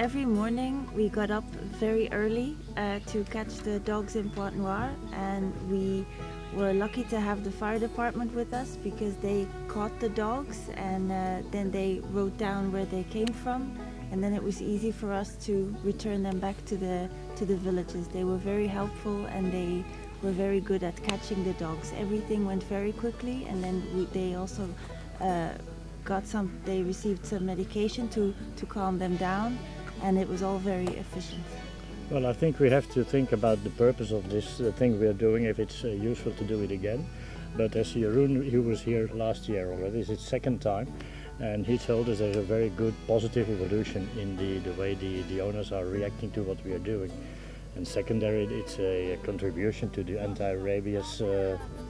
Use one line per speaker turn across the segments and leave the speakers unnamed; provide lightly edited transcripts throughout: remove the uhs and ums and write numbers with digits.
Every morning we got up very early to catch the dogs in Pointe Noire, and we were lucky to have the fire department with us because they caught the dogs and then they wrote down where they came from, and then it was easy for us to return them back to the villages. They were very helpful and they were very good at catching the dogs. Everything went very quickly, and then they also they received some medication to calm them down, and it was all very efficient.
Well, I think we have to think about the purpose of this thing we are doing, if it's useful to do it again. But as Jeroen, he was here last year already, it's his second time, and he told us there's a very good positive evolution in the way the owners are reacting to what we are doing. And secondary, it's a contribution to the anti-rabies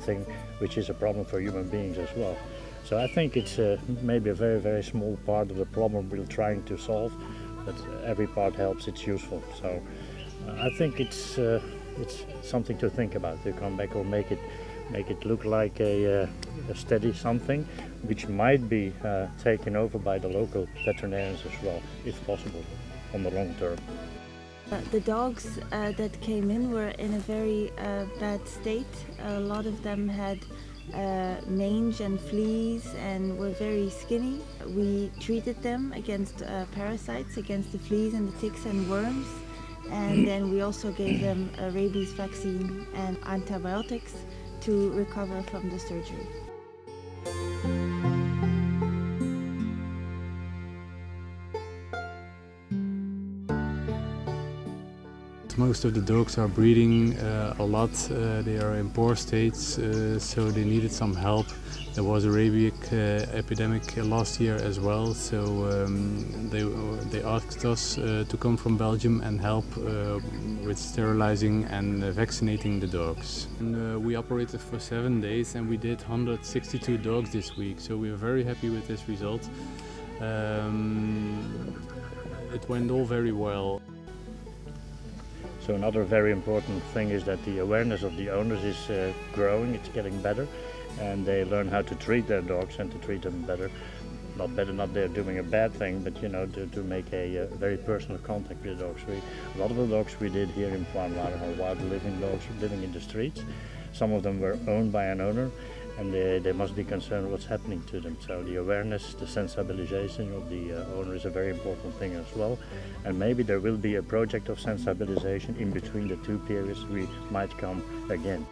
thing, which is a problem for human beings as well. So I think it's maybe a very, very small part of the problem we're trying to solve, but every part helps, it's useful. So I think it's something to think about, to come back or make it look like a steady something, which might be taken over by the local veterinarians as well, if possible, on the long term.
The dogs that came in were in a very bad state. A lot of them had mange and fleas and were very skinny. We treated them against parasites, against the fleas and the ticks and worms, and then we also gave them a rabies vaccine and antibiotics to recover from the surgery.
Most of the dogs are breeding a lot. They are in poor states, so they needed some help. There was a rabies epidemic last year as well, so they asked us to come from Belgium and help with sterilizing and vaccinating the dogs. And, we operated for 7 days and we did 162 dogs this week, so we are very happy with this result. It went all very well.
So another very important thing is that the awareness of the owners is growing, it's getting better, and they learn how to treat their dogs and to treat them better. Not they're doing a bad thing, but you know, to make a very personal contact with the dogs. A lot of the dogs we did here in Pointe Noire are wild living dogs living in the streets. Some of them were owned by an owner, and they must be concerned what's happening to them. So the awareness, the sensibilization of the owner is a very important thing as well. And maybe there will be a project of sensibilization in between the two periods we might come again.